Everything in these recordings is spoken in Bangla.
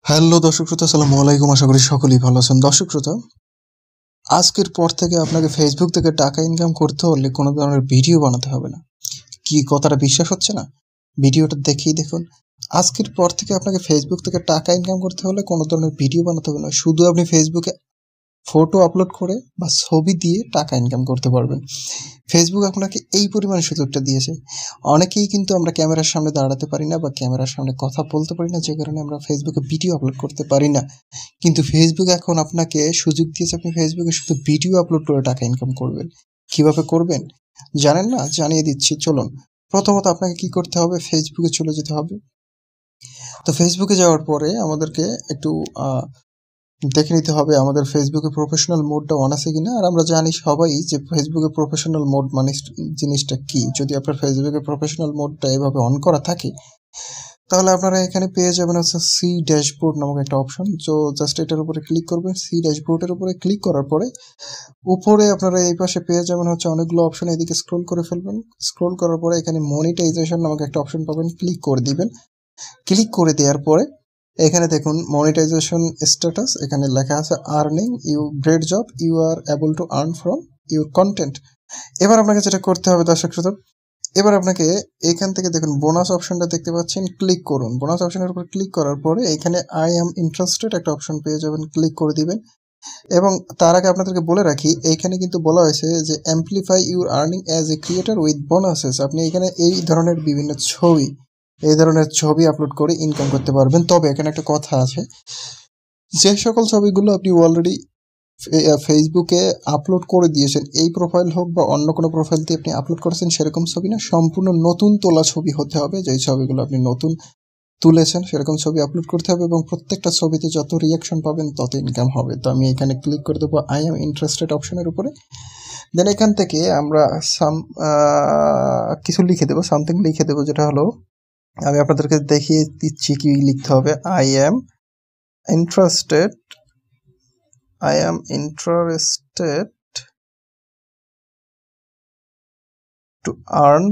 হ্যালো দর্শক শ্রোতা, আসসালামু আলাইকুম। আশা করি সকলেই ভালো আছেন। দর্শক শ্রোতা, আজকের পর থেকে আপনাকে ফেসবুক থেকে টাকা ইনকাম করতে হলে কোনো ধরনের ভিডিও বানাতে হবে না। কি কথাটা বিশ্বাস হচ্ছে না? ভিডিওটা দেখেই দেখুন। আজকের পর থেকে আপনাকে ফেসবুক থেকে টাকা ইনকাম করতে হলে কোনো ধরনের ভিডিও বানাতে হবে না। শুধু আপনি ফেসবুকে ফটো আপলোড করে বা ছবি দিয়ে টাকা ইনকাম করতে পারবেন। ফেসবুক আপনাকে এই পরিমাণে সুযোগটা দিয়েছে। অনেকেই কিন্তু আমরা ক্যামেরার সামনে দাঁড়াতে পারি না বা ক্যামেরার সামনে কথা বলতে পারি না, যে কারণে আমরা ফেসবুকে ভিডিও আপলোড করতে পারি না। কিন্তু ফেসবুক এখন আপনাকে সুযোগ দিয়েছে, আপনি ফেসবুকে শুধু ভিডিও আপলোড করে টাকা ইনকাম করবেন। কিভাবে করবেন জানেন না? জানিয়ে দিচ্ছি, চলুন। প্রথমত আপনাকে কি করতে হবে, ফেসবুকে চলে যেতে হবে। তো ফেসবুকে যাওয়ার পরে আমাদেরকে একটু দেখে নিতে হবে আমাদের ফেসবুকে প্রফেশনাল মোডটা অন আছে কিনা। আর আমরা জানি সবাই যে ফেসবুকে প্রফেশনাল মোড মানে জিনিসটা কি। যদি আপনার ফেসবুকে প্রফেশনাল মোডটা এভাবে অন করা থাকে, তাহলে আপনারা এখানে পেয়ে যাবেন হচ্ছে সি ড্যাশবোর্ড নামক একটা অপশন। তো জাস্ট এটার উপরে ক্লিক করবেন। সি ড্যাশবোর্ডের উপরে ক্লিক করার পরে উপরে আপনারা এই পাশে পেয়ে যাবেন হচ্ছে অনেকগুলো অপশন। এদিকে স্ক্রোল করে ফেলবেন। স্ক্রোল করার পরে এখানে মনিটাইজেশন নামক একটা অপশন পাবেন, ক্লিক করে দিবেন। ক্লিক করে দেওয়ার পরে এখানে দেখুন মনিটাইজেশন স্ট্যাটাস, এখানে লেখা আছে earning you great job, you are able to earn from your content. এবার আপনাকে যেটা করতে হবে দর্শক শ্রোতা, এবার আপনাকে এখান থেকে দেখুন বোনাস অপশনটা দেখতে পাচ্ছেন, ক্লিক করুন। বোনাস অপশনের উপর ক্লিক করার পরে এখানে আই অ্যাম ইন্টারেস্টেড একটা অপশন পেয়ে যাবেন, ক্লিক করে দিবেন। এবং তার আগে আপনাদেরকে বলে রাখি, এইখানে কিন্তু বলা হয়েছে যে amplify your earning as a creator with bonuses. আপনি এখানে এই ধরনের বিভিন্ন ছবি আপলোড করে ইনকাম করতে পারবেন। তবে এখানে একটা কথা আছে, যে সকল ছবিগুলো আপনি অলরেডি ফেসবুকে আপলোড করে দিয়েছেন, এই প্রোফাইল হোক বা অন্য কোনো প্রোফাইল দিয়ে আপনি আপলোড করেছেন, সেরকম ছবি না, সম্পূর্ণ নতুন তোলা ছবি হতে হবে। যেই ছবিগুলো আপনি নতুন তুলেছেন সেরকম ছবি আপলোড করতে হবে, এবং প্রত্যেকটা ছবিতে যত রিয়াকশন পাবেন তত ইনকাম হবে। তো আমি এখানে ক্লিক করে দেবো আই এম ইন্টারেস্টেড অপশনের উপরে। দেন এখান থেকে আমরা কিছু লিখে দেবো, সামথিং লিখে দেবো, যেটা হলো, আমি আপনাদেরকে দেখিয়ে দিচ্ছি কি লিখতে হবে। I am interested to earn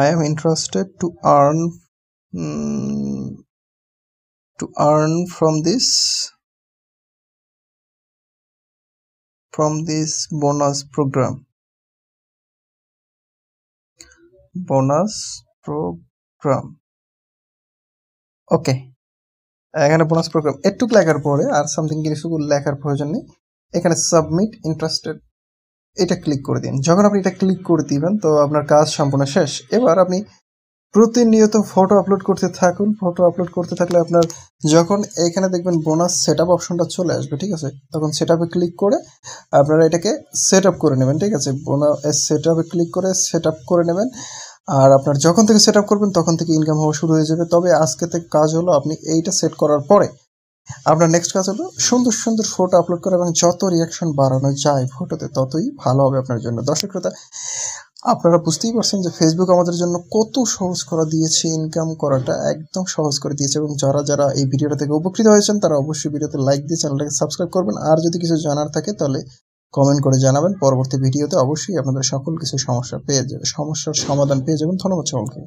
I am interested to earn from this bonus program ওকে। এখানে বোনাস প্রোগ্রাম একটু লেখার পরে আর সামথিং কিছু লেখার প্রয়োজন নেই। এখানে সাবমিট ইন্টারেস্টেড এটা ক্লিক করে দিন। যখন আপনি এটা ক্লিক করে দিবেন তো আপনার কাজ সম্পূর্ণ শেষ। এবার আপনি প্রতিনিয়ত ফটো আপলোড করতে থাকুন। ফটো আপলোড করতে থাকলে আপনার যখন এখানে দেখবেন বোনাস সেট আপ অপশনটা চলে আসবে, ঠিক আছে, তখন সেট আপে ক্লিক করে আপনারা এটাকে সেট আপ করে নেবেন, ঠিক আছে। বোনাস সেট আপে ক্লিক করে সেট আপ করে নেবেন। আর আপনার যখন থেকে সেট আপ করবেন তখন থেকে ইনকাম হওয়া শুরু হয়ে যাবে। তবে আজকে থেকে কাজ হলো, আপনি এইটা সেট করার পরে আপনার নেক্সট কাজ হলো সুন্দর সুন্দর ফটো আপলোড করা, এবং যত রিয়াকশন বাড়ানো যায় ফটোতে ততই ভালো হবে আপনার জন্য। দর্শক শ্রোতা, আপনারা বুঝতেই পারছেন যে ফেসবুক আমাদের জন্য কত সহজ করে দিয়েছে, ইনকাম করাটা একদম সহজ করে দিয়েছে। এবং যারা এই ভিডিওটা থেকে উপকৃত হয়েছেন তারা অবশ্যই ভিডিওতে লাইক দিয়ে চ্যানেলটাকে সাবস্ক্রাইব করবেন। আর যদি কিছু জানার থাকে তাহলে কমেন্ট করে জানাবেন। পরবর্তী ভিডিওতে অবশ্যই আপনাদের সকল কিছু সমস্যার সমাধান পেয়ে যাবেন। ধন্যবাদ সকলকে।